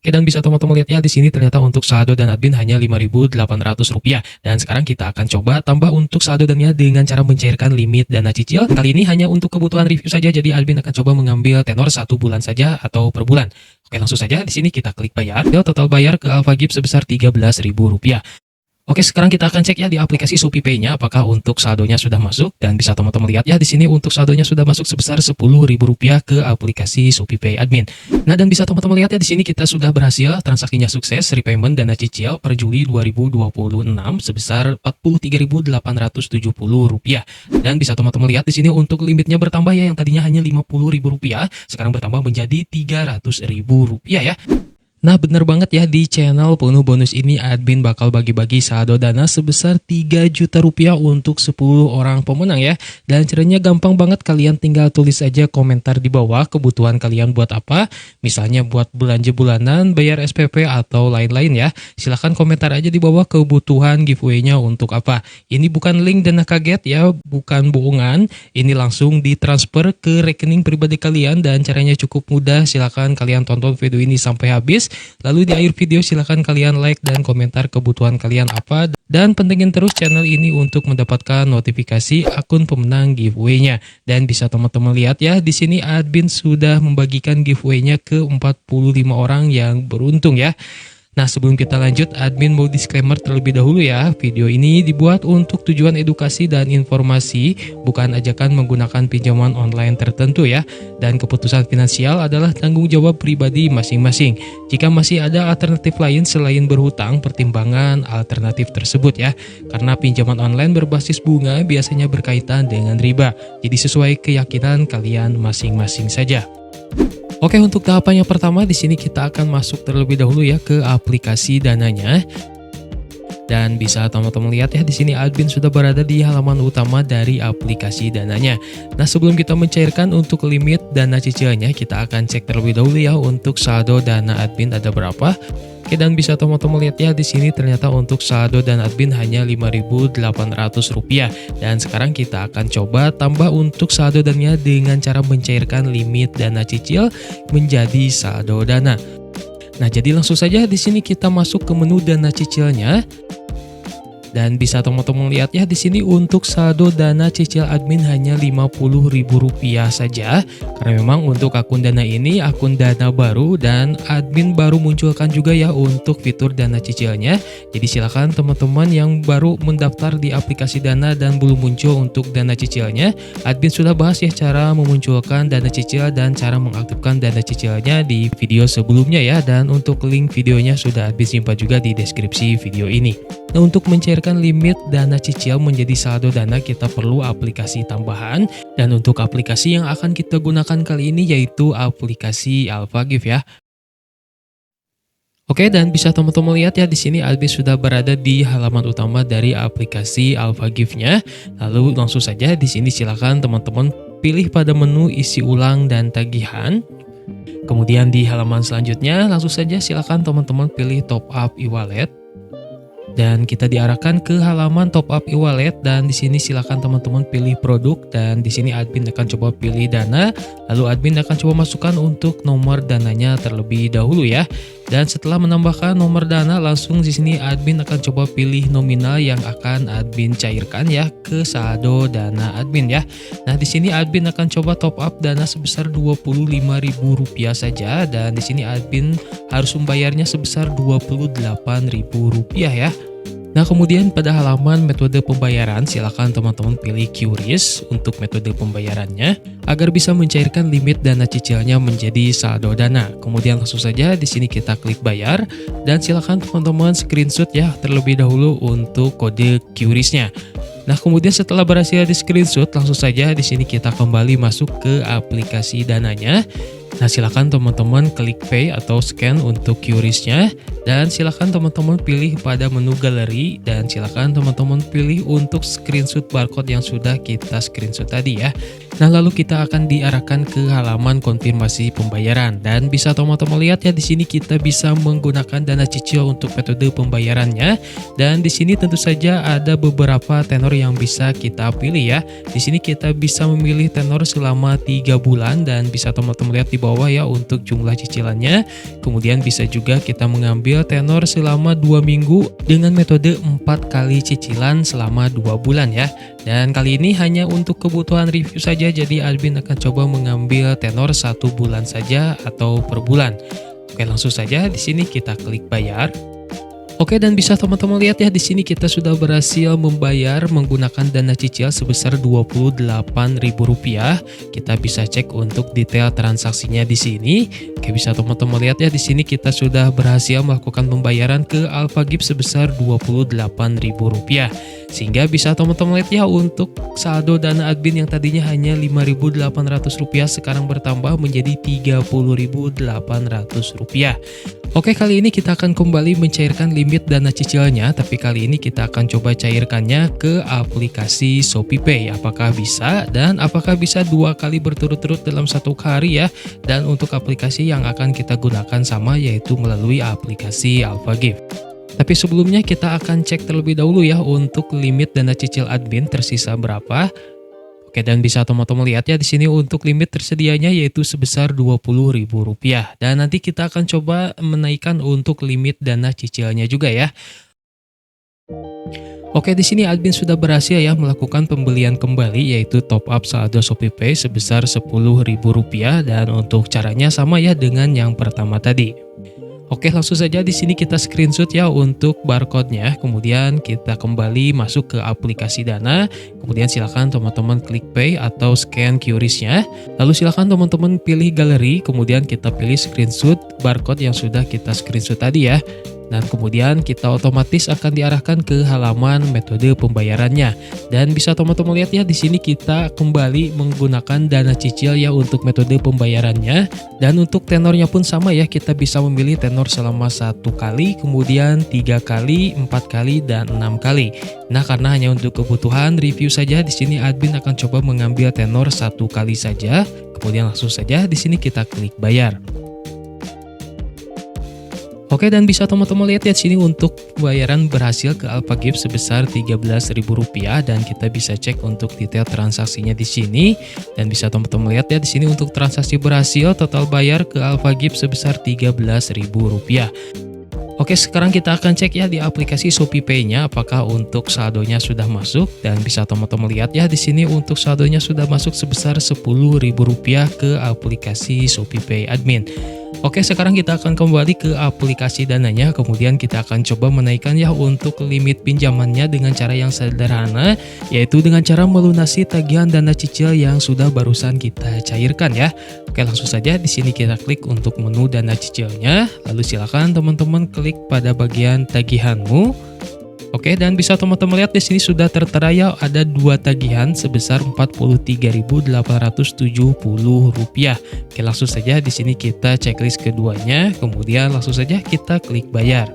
Oke, dan bisa teman-teman lihat ya di sini ternyata untuk saldo dan admin hanya Rp5.800. Dan sekarang kita akan coba tambah untuk saldo dannya dengan cara mencairkan limit dana cicil. Kali ini hanya untuk kebutuhan review saja, jadi admin akan coba mengambil tenor 1 bulan saja atau per bulan. Oke, langsung saja di sini kita klik bayar. Total bayar ke AlphaGift sebesar Rp13.000. Oke, sekarang kita akan cek ya di aplikasi Shopee Pay-nya apakah untuk saldonya sudah masuk, dan bisa teman-teman lihat ya di sini untuk saldonya sudah masuk sebesar Rp10.000 ke aplikasi Shopee Pay admin. Nah, dan bisa teman-teman lihat ya di sini kita sudah berhasil transaksinya sukses repayment dana cicil per Juli 2026 sebesar Rp43.870. Dan bisa teman-teman lihat di sini untuk limitnya bertambah ya, yang tadinya hanya Rp50.000 sekarang bertambah menjadi Rp300.000 ya. Nah, bener banget ya, di channel penuh bonus ini admin bakal bagi-bagi saldo dana sebesar Rp3 juta untuk 10 orang pemenang ya. Dan caranya gampang banget, kalian tinggal tulis aja komentar di bawah kebutuhan kalian buat apa. Misalnya buat belanja bulanan, bayar SPP atau lain-lain ya. Silahkan komentar aja di bawah kebutuhan giveaway-nya untuk apa. Ini bukan link dana kaget ya, bukan bohongan. Ini langsung ditransfer ke rekening pribadi kalian dan caranya cukup mudah. Silahkan kalian tonton video ini sampai habis. Lalu di akhir video silahkan kalian like dan komentar kebutuhan kalian apa. Dan pentingin terus channel ini untuk mendapatkan notifikasi akun pemenang giveaway-nya. Dan bisa teman-teman lihat ya, di sini admin sudah membagikan giveaway-nya ke 45 orang yang beruntung ya. Nah, sebelum kita lanjut, admin mau disclaimer terlebih dahulu ya. Video ini dibuat untuk tujuan edukasi dan informasi, bukan ajakan menggunakan pinjaman online tertentu ya. Dan keputusan finansial adalah tanggung jawab pribadi masing-masing. Jika masih ada alternatif lain selain berhutang, pertimbangan alternatif tersebut ya. Karena pinjaman online berbasis bunga biasanya berkaitan dengan riba. Jadi sesuai keyakinan kalian masing-masing saja. Oke, untuk tahapan yang pertama di sini kita akan masuk terlebih dahulu ya ke aplikasi dananya. Dan bisa teman-teman lihat ya di sini admin sudah berada di halaman utama dari aplikasi dananya. Nah, sebelum kita mencairkan untuk limit dana cicilnya, kita akan cek terlebih dahulu ya untuk saldo dana admin ada berapa. Oke, dan bisa teman-teman lihat ya di sini ternyata untuk saldo dan admin hanya Rp5.800. Dan sekarang kita akan coba tambah untuk saldo dannya dengan cara mencairkan limit dana cicil menjadi saldo dana. Nah, jadi langsung saja di sini kita masuk ke menu dana cicilnya. Dan bisa teman-teman lihat ya di sini untuk saldo dana cicil admin hanya Rp50.000 saja. Karena memang untuk akun dana ini akun dana baru dan admin baru munculkan juga ya untuk fitur dana cicilnya. Jadi silakan teman-teman yang baru mendaftar di aplikasi dana dan belum muncul untuk dana cicilnya, admin sudah bahas ya cara memunculkan dana cicil dan cara mengaktifkan dana cicilnya di video sebelumnya ya. Dan untuk link videonya sudah admin simpan juga di deskripsi video ini. Nah, untuk mencairkan limit dana cicil menjadi saldo dana kita perlu aplikasi tambahan, dan untuk aplikasi yang akan kita gunakan kali ini yaitu aplikasi AlphaGift ya. Oke, dan bisa teman-teman lihat ya di sini admin sudah berada di halaman utama dari aplikasi AlphaGift-nya. Lalu langsung saja di sini silakan teman-teman pilih pada menu isi ulang dan tagihan. Kemudian di halaman selanjutnya langsung saja silakan teman-teman pilih top up e-wallet. Dan kita diarahkan ke halaman top up e-wallet, dan di sini silakan teman-teman pilih produk, dan di sini admin akan coba pilih dana. Lalu admin akan coba masukkan untuk nomor dananya terlebih dahulu ya. Dan setelah menambahkan nomor dana, langsung di sini admin akan coba pilih nominal yang akan admin cairkan ya ke saldo dana admin ya. Nah, di sini admin akan coba top up dana sebesar Rp25.000 saja, dan di sini admin harus membayarnya sebesar Rp28.000 ya. Nah, kemudian pada halaman metode pembayaran silakan teman-teman pilih QRIS untuk metode pembayarannya agar bisa mencairkan limit dana cicilnya menjadi saldo dana. Kemudian langsung saja di sini kita klik bayar, dan silakan teman-teman screenshot ya terlebih dahulu untuk kode QRIS-nya. Nah, kemudian setelah berhasil di screenshot, langsung saja di sini kita kembali masuk ke aplikasi dananya. Nah, silakan teman-teman klik pay atau scan untuk QRIS-nya, dan silakan teman-teman pilih pada menu galeri, dan silakan teman-teman pilih untuk screenshot barcode yang sudah kita screenshot tadi ya. Nah, lalu kita akan diarahkan ke halaman konfirmasi pembayaran dan bisa teman-teman lihat ya di sini kita bisa menggunakan dana cicil untuk metode pembayarannya dan di sini tentu saja ada beberapa tenor yang bisa kita pilih ya. Di sini kita bisa memilih tenor selama 3 bulan dan bisa teman-teman lihat di bawah ya untuk jumlah cicilannya. Kemudian bisa juga kita mengambil tenor selama 2 minggu dengan metode 4 kali cicilan selama 2 bulan ya. Dan kali ini hanya untuk kebutuhan review saja, jadi admin akan coba mengambil tenor 1 bulan saja atau per bulan. Oke, langsung saja di sini kita klik bayar. Oke, dan bisa teman-teman lihat ya di sini kita sudah berhasil membayar menggunakan dana cicil sebesar Rp28.000. Kita bisa cek untuk detail transaksinya di sini. Oke, bisa teman-teman lihat ya di sini kita sudah berhasil melakukan pembayaran ke AlphaGift sebesar Rp28.000. Sehingga bisa teman-teman lihat ya untuk saldo dana admin yang tadinya hanya Rp5.800 sekarang bertambah menjadi Rp30.800. Oke, kali ini kita akan kembali mencairkan limit dana cicilnya, tapi kali ini kita akan coba cairkannya ke aplikasi ShopeePay. Apakah bisa dan apakah bisa 2 kali berturut-turut dalam 1 hari ya. Dan untuk aplikasi yang akan kita gunakan sama yaitu melalui aplikasi AlphaGift. Tapi sebelumnya kita akan cek terlebih dahulu ya untuk limit dana cicil admin tersisa berapa. Oke, dan bisa teman-teman lihat ya di sini untuk limit tersedianya yaitu sebesar Rp20.000 dan nanti kita akan coba menaikkan untuk limit dana cicilnya juga ya. Oke, di sini admin sudah berhasil ya melakukan pembelian kembali yaitu top up saldo ShopeePay sebesar Rp10.000 dan untuk caranya sama ya dengan yang pertama tadi. Oke, langsung saja di sini kita screenshot ya untuk barcode-nya. Kemudian kita kembali masuk ke aplikasi Dana. Kemudian silakan teman-teman klik pay atau scan QRIS-nya. Lalu silakan teman-teman pilih galeri. Kemudian kita pilih screenshot barcode yang sudah kita screenshot tadi ya. Dan kemudian kita otomatis akan diarahkan ke halaman metode pembayarannya. Dan bisa teman-teman lihat ya di sini kita kembali menggunakan dana cicil ya untuk metode pembayarannya. Dan untuk tenornya pun sama ya, kita bisa memilih tenor selama 1 kali, kemudian 3 kali, 4 kali, dan 6 kali. Nah, karena hanya untuk kebutuhan review saja, di sini admin akan coba mengambil tenor 1 kali saja. Kemudian langsung saja di sini kita klik bayar. Oke, dan bisa teman-teman lihat ya di sini untuk pembayaran berhasil ke AlphaGift sebesar Rp13.000 dan kita bisa cek untuk detail transaksinya di sini dan bisa teman-teman lihat ya di sini untuk transaksi berhasil total bayar ke AlphaGift sebesar Rp13.000. Oke, sekarang kita akan cek ya di aplikasi ShopeePay-nya apakah untuk saldonya sudah masuk dan bisa teman-teman lihat ya di sini untuk saldonya sudah masuk sebesar Rp10.000 ke aplikasi ShopeePay admin. Oke, sekarang kita akan kembali ke aplikasi Dananya, kemudian kita akan coba menaikkan ya untuk limit pinjamannya dengan cara yang sederhana, yaitu dengan cara melunasi tagihan dana cicil yang sudah barusan kita cairkan ya. Oke, langsung saja di sini kita klik untuk menu dana cicilnya, lalu silakan teman-teman klik pada bagian tagihanmu. Oke, dan bisa teman-teman lihat di sini sudah tertera ya ada 2 tagihan sebesar Rp43.870. Oke, langsung saja di sini kita checklist keduanya, kemudian langsung saja kita klik bayar.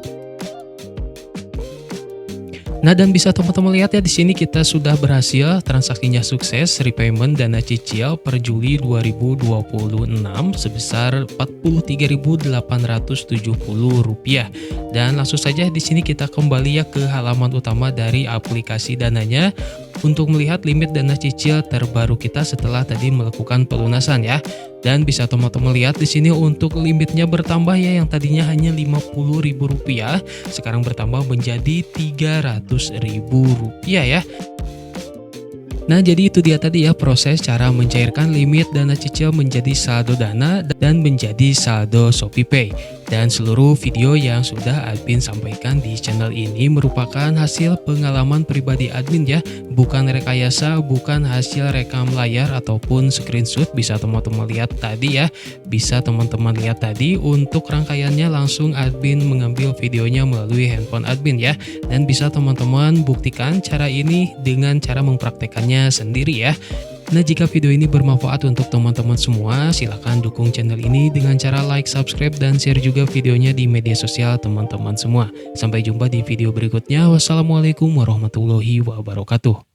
Nah, dan bisa teman-teman lihat ya di sini kita sudah berhasil transaksinya sukses repayment dana cicil per Juli 2026 sebesar Rp43.870 dan langsung saja di sini kita kembali ya ke halaman utama dari aplikasi Dananya untuk melihat limit dana cicil terbaru kita setelah tadi melakukan pelunasan ya. Dan bisa teman-teman lihat di sini untuk limitnya bertambah ya, yang tadinya hanya Rp50.000 sekarang bertambah menjadi Rp300.000 ya. Nah, jadi itu dia tadi ya proses cara mencairkan limit dana cicil menjadi saldo Dana dan menjadi saldo ShopeePay. Dan seluruh video yang sudah admin sampaikan di channel ini merupakan hasil pengalaman pribadi admin ya, bukan rekayasa, bukan hasil rekam layar ataupun screenshot. Bisa teman-teman lihat tadi ya, bisa teman-teman lihat tadi untuk rangkaiannya langsung admin mengambil videonya melalui handphone admin ya. Dan bisa teman-teman buktikan cara ini dengan cara mempraktekannya sendiri ya. Nah, jika video ini bermanfaat untuk teman-teman semua, silahkan dukung channel ini dengan cara like, subscribe, dan share juga videonya di media sosial teman-teman semua. Sampai jumpa di video berikutnya. Wassalamualaikum warahmatullahi wabarakatuh.